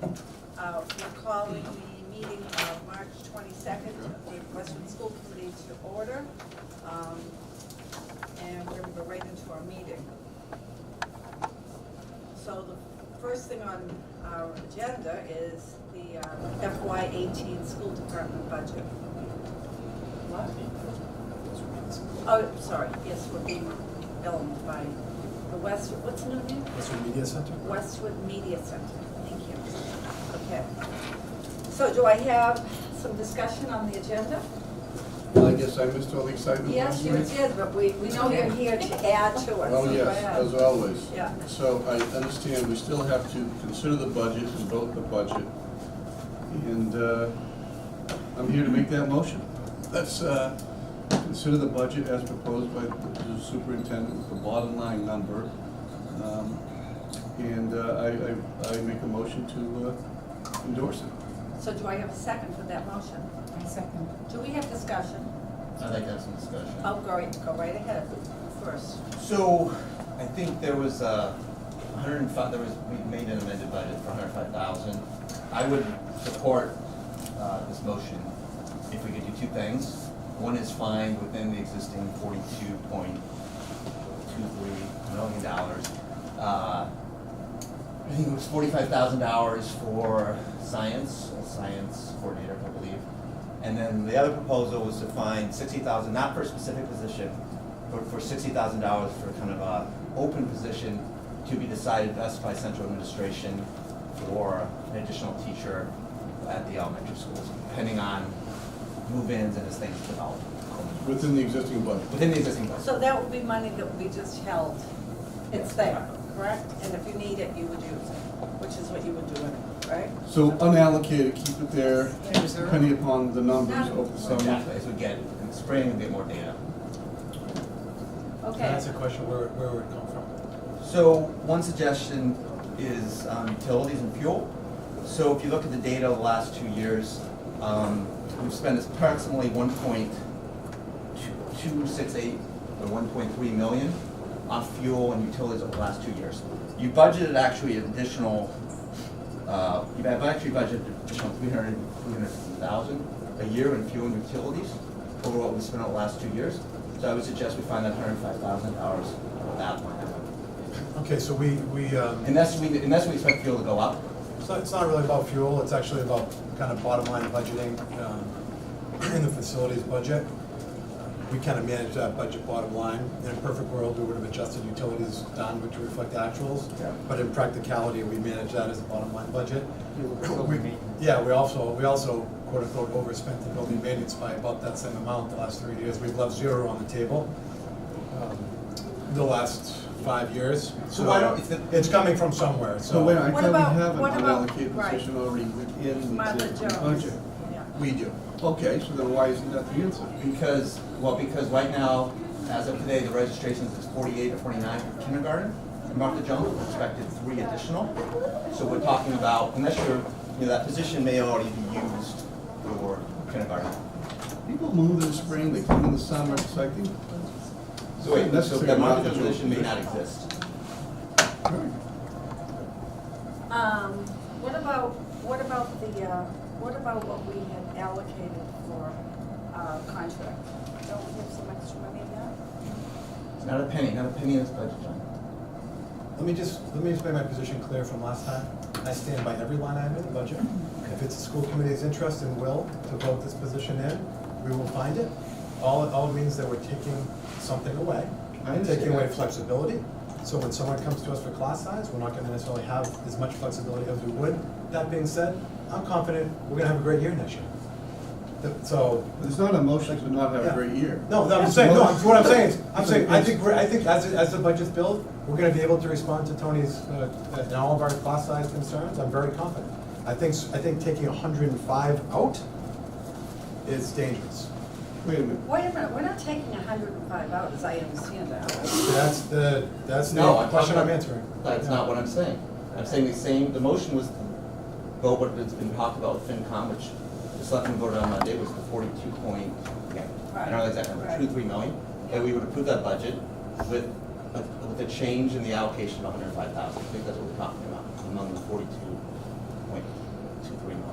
We're calling the meeting of March 22nd of the Westwood School Committee to order. And we're going to go right into our meeting. So the first thing on our agenda is the FY18 school department budget. Oh, sorry, yes, we're being filmed by the Westwood, what's the new name? Westwood Media Center? Westwood Media Center, thank you. Okay. So do I have some discussion on the agenda? Well, I guess I missed all the excitement. Yes, you did, but we know you're here to add to it. Oh, so go yes, ahead. as always. Yeah. So I understand we still have to consider the budget and vote the budget. And I'm here to make that motion. Let's consider the budget as proposed by the superintendent with the bottom line number. I make a motion to endorse it. So do I have a second for that motion? I second. Do we have discussion? I'd like to have some discussion. Oh, go right ahead first. So, I think there was 105. We made an amended budget for 105,000. I would support this motion if we could do two things. One is fine within the existing $42.23 million. I think it was $45,000 for science, a science coordinator, I believe. And then the other proposal was to find $60,000, not for a specific position, but for $60,000 for kind of a open position to be decided best by central administration for an additional teacher at the elementary schools, depending on move-ins and as things develop. Within the existing budget. Within the existing budget. So that would be money that we just held. It's there, correct? And if you need it, you would use it, which is what you would do anyway, right? So unallocated, keep it there, depending upon the numbers over the summer. Exactly, as we get in the spring, we get more data. Can I Okay. ask a question, where would it come from? So one suggestion is utilities and fuel. So if you look at the data of the last 2 years, we've spent approximately 1.268 or 1.3 million on fuel and utilities over the last 2 years. You budgeted actually an additional, you've actually budgeted additional 350,000 a year in fuel and utilities over what we spent over the last 2 years. So I would suggest we find that $105,000 for that line item. Okay, so we Unless we expect fuel to go up. so it's not really about fuel, it's actually about kind of bottom line budgeting in the facilities budget. We kind of manage that budget bottom line. In a perfect world, we would have adjusted utilities down to reflect actuals. Yeah. But in practicality, we manage that as a bottom line budget. We Yeah, we also quote unquote overspent the building maintenance by about that same amount the last 3 years. We've left zero on the table the last 5 years. So why don't- It's coming from somewhere, So wait, I What thought about- we have an what about- unallocated right. position already within the Martha existing Jones. budget. Yeah. we do. Okay, so then why isn't that the answer? Because right now, as of today, the registrations is 48 or 49 for kindergarten. And Martha Jones expected 3 additional. So we're talking about, unless that position may already be used for kindergarten. People move in the spring, they come in the summer, it's like, So wait, That's so the that Martha Martha Jones position may Jones not exist. What about what we had allocated for contract? Don't we have some extra money there? It's not a penny in this budget, John. Let me just make my position clear from last time. I stand by every line item in the budget. If it's the school committee's interest and will to vote this position in, we will find it. All it means that we're taking something away, I understand taking away that. flexibility. So when someone comes to us for class size, we're not gonna necessarily have as much flexibility as we would. That being said, I'm confident we're gonna have a great year next year. So, But it's not a motion to not have a great year. no, I'm saying, what I'm saying is, I think as the budget's built, we're gonna be able to respond to Tony's, and all of our class size concerns, I'm very confident. I think taking 105 out is dangerous. Wait a minute. Wait a minute, we're not taking 105 out, as I understand that. That's the No, question I'm answering. That's not what I'm saying. I'm saying the motion was vote what has been talked about with FinCom, which the selectmen voted on Monday, was the 42 point, I don't know the exact number, Right. 2 to 3 million. And we would approve that budget with a change in the allocation of 105,000. I think that's what we're talking about, among the 42.3 $1.23 million.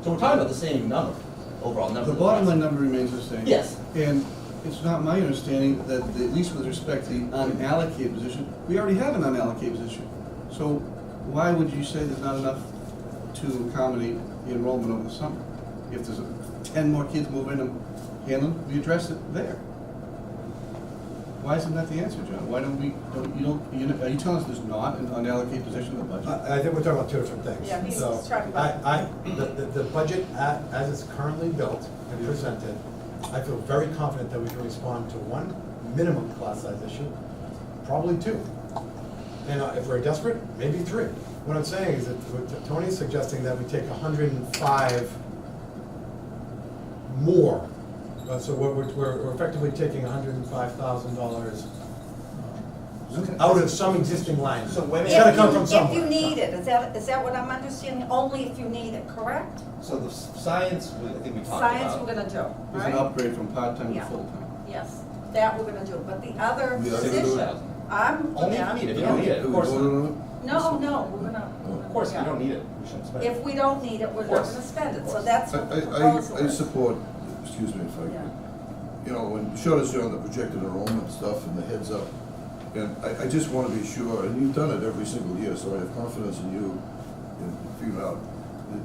So we're talking about the same number, overall number. The bottom line number remains the same. Yes. And it's not my understanding that, at least with respect to the unallocated position, we already have an unallocated position. So why would you say there's not enough to accommodate the enrollment over the summer? If there's 10 more kids move in and Hanlon, we address it there. Why isn't that the answer, John? Why don't we, are you telling us there's not an unallocated position in the budget? I think we're talking about two different things. Yeah, he's So, talking about- the budget as it's currently built and presented, I feel very confident that we can respond to one minimum class size issue, probably two. And if we're desperate, maybe three. What I'm saying is that Tony's suggesting that we take 105 more. So we're effectively taking $105,000 out of some existing line. So wait a It's gotta minute. come from somewhere. If you need it, is that what I'm understanding? Only if you need it, correct? So the science, I think we talked about. Science we're gonna do, It's an right? upgrade from part-time to Yeah. full-time. Yes, that we're gonna do, but the other We are gonna do it. position, I'm. Only if you need it. If you don't need it, of course not. No, we're gonna. Of course, if you don't need it, we shouldn't spend it. If we don't need it, we're not course. gonna spend it, Of so course. that's what the proposal I is. support, excuse me if I Yeah. could, you know, when you showed us on the projected enrollment stuff and the heads up, and I just want to be sure, and you've done it every single year, so I have confidence in you in figuring out.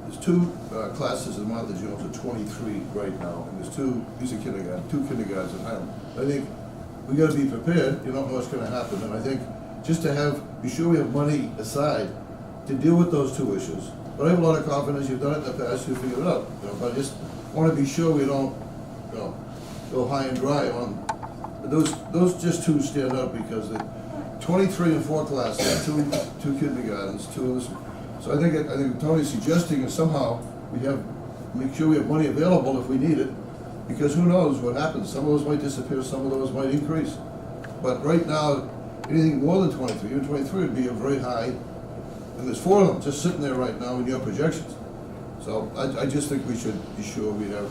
There's two classes in Martha Jones at 23 right now, and there's these are kindergarten, two kindergartens in Highland. I think we got to be prepared, you don't know what's going to happen, and I think just to be sure we have money aside to deal with those two issues. But I have a lot of confidence, you've done it in the past, you figured it out, you know, but I just want to be sure we don't, you know, go high and dry on, those just two stand out because the 23 and 4 classes, two kindergartens, two of this. So I think Tony's suggesting is somehow make sure we have money available if we need it, because who knows what happens, some of those might disappear, some of those might increase. But right now, anything more than 23, even 23 would be a very high, and there's 4 of them just sitting there right now in your projections. So I just think we should be sure we have.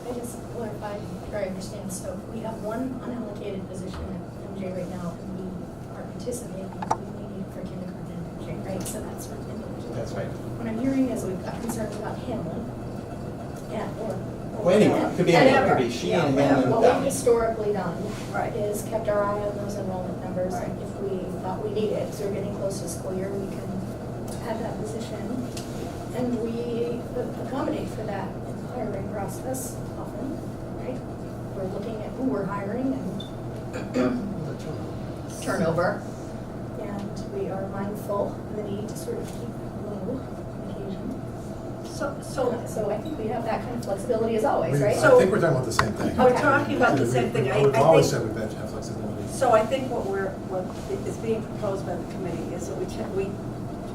I just clarify, or I understand, so we have one unallocated position at MJ right now, and we are anticipating we need for kindergarten at MJ, right? So that's what in the budget. That's right. What I'm hearing is we've got concerns about Hamlin, or. Well, anyone, it could be anyone, it could be she and him and What them. we've historically done Right. is kept our eye on those enrollment numbers, and Right. if we thought we needed, so we're getting close to school year, we can add that position. And we accommodate for that in the hiring process often, right? We're looking at who we're hiring and turnover. And we are mindful of the need to sort of keep low on occasion. So I think we have that kind of flexibility as always, right? I think we're talking about the same thing. We're talking about the same thing. We've I always think- said we've got to have flexibility. So I think what is being proposed by the committee is that we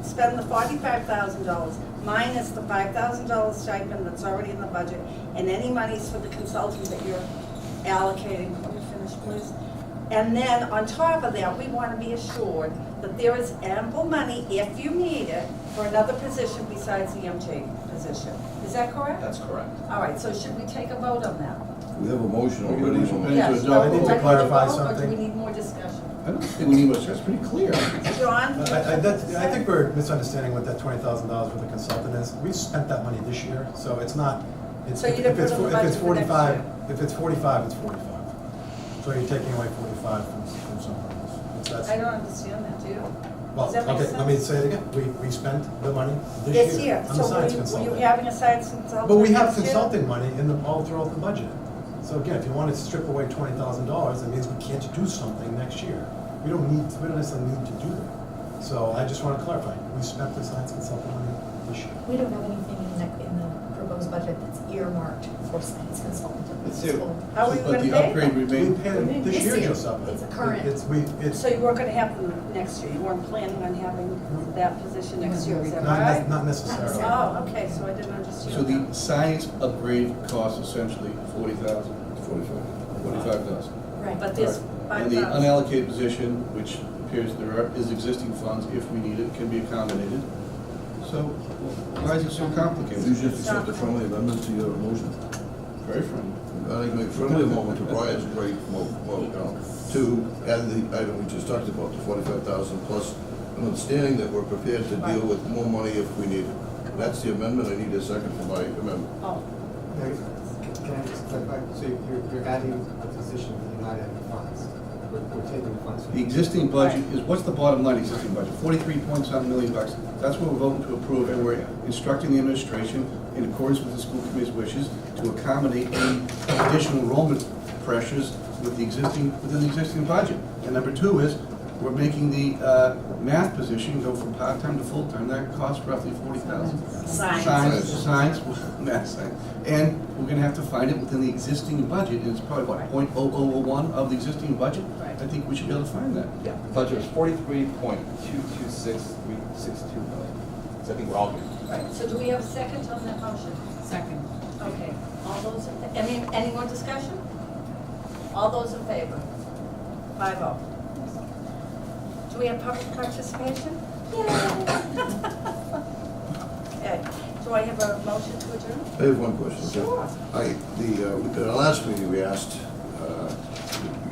spend the $45,000 minus the $5,000 stipend that's already in the budget, and any monies for the consultant that you're allocating. Let me finish, please. And then on top of that, we want to be assured that there is ample money, if you need it, for another position besides the MJ position. Is that correct? That's correct. All right, so should we take a vote on that? We have a motion We already. have a motion. on- Yes. I need to Ready clarify vote, Or something. do we need more discussion? I don't think we need much, that's pretty clear. John? I think we're misunderstanding what that $20,000 for the consultant is. We spent that money this year, so it's not, So you didn't put it in the if it's budget for next 45, year? if it's 45, it's 45. So you're taking away 45 from somewhere else. That's- I don't understand that, do you? Well, Does that make okay, let me sense? say it again. We spent the money This this year, year on the so science were consultant. you having a science consultant? But we have next year? consulting money all throughout the budget. So again, if you want to strip away $20,000, that means we can't do something next year. We don't necessarily need to do that. So I just want to clarify, we spent the science consulting money this year. We don't have anything in the proposed budget that's earmarked for science consultant at Let's this see. school. How are we But gonna the pay upgrade them? We remains. paid it this year, Joseph. It's a current. It's So you weren't gonna have them next year, you weren't planning on having that position next year, is that right? not necessarily. Oh, okay, so I didn't understand. So the that. science upgrade costs essentially 40,000, 45,000. Right. But there's And the 5,000. unallocated position, which appears is existing funds, if we need it, can be accommodated. So why is it so You complicated? just accept a friendly amendment to your motion. Very friendly. I think make friendly amendment to Brian's great to add the item we just talked about, the 45,000 plus an understanding that we're prepared to deal with more money if we need it. That's the amendment, I need a second for my amendment. Oh, Now, can I just clarify, so you're adding a position, but you're not adding funds, we're taking funds from. The existing budget is, what's the bottom line, existing budget? 43.7 million bucks. That's what we're voting to approve, and we're instructing the administration, in accordance with the school committee's wishes, to accommodate any additional enrollment pressures within the existing budget. And number two is, we're making the math position go from part-time to full-time. That costs roughly $40,000. Science, math science. And we're gonna have to find it within the existing budget, and it's probably, what, 0.0001 of the existing budget? Right. I think we should be able to find that. Yeah, the budget was 43.226362 million. So I think we're all good. right, so do we have a second on that motion? Second. Okay, all those, any more discussion? All those in favor? 5-0. Do we have public participation? Okay, do I have a motion to adjourn? I have one question. Sure. At our last meeting, we asked,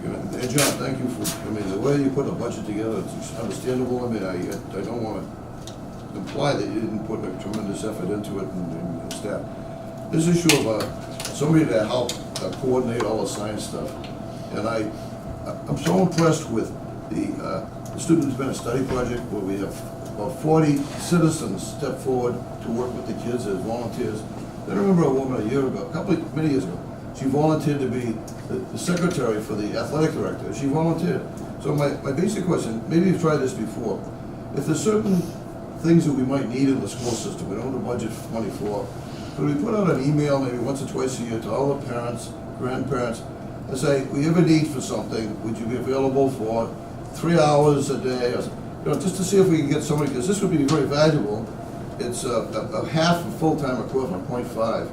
and John, thank you for, I mean, the way you put a budget together, it's understandable. I mean, I don't want to imply that you didn't put a tremendous effort into it and staff. This issue of somebody to help coordinate all the science stuff, and I'm so impressed with the Student Business Study Project, where we have about 40 citizens step forward to work with the kids as volunteers. I remember a woman many years ago, she volunteered to be the secretary for the athletic director. She volunteered. So my basic question, maybe you've tried this before, if there's certain things that we might need in the school system, we don't have the budget money for, could we put out an email maybe once or twice a year to all the parents, grandparents, and say, we have a need for something, would you be available for 3 hours a day, or, just to see if we can get somebody, because this would be very valuable. It's a half a full-time equivalent, 0.5,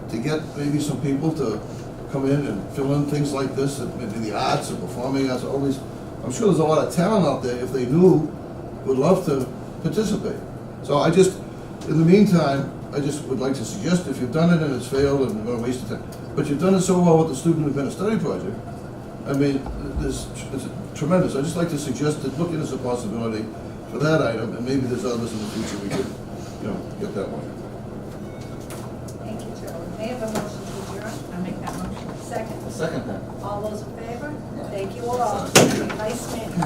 to get maybe some people to come in and fill in things like this, in the arts and performing arts, all these. I'm sure there's a lot of talent out there, if they knew, would love to participate. So in the meantime, I just would like to suggest, if you've done it and it's failed and you're gonna waste of time, but you've done it so well with the Student Business Study Project, I mean, it's tremendous. I'd just like to suggest that look at it as a possibility for that item, and maybe there's others in the future we could, get that one. Thank you, Joe. May I have a motion to adjourn? I'll make that motion. Second. Second then. All those in favor? Thank you all. Nice meeting.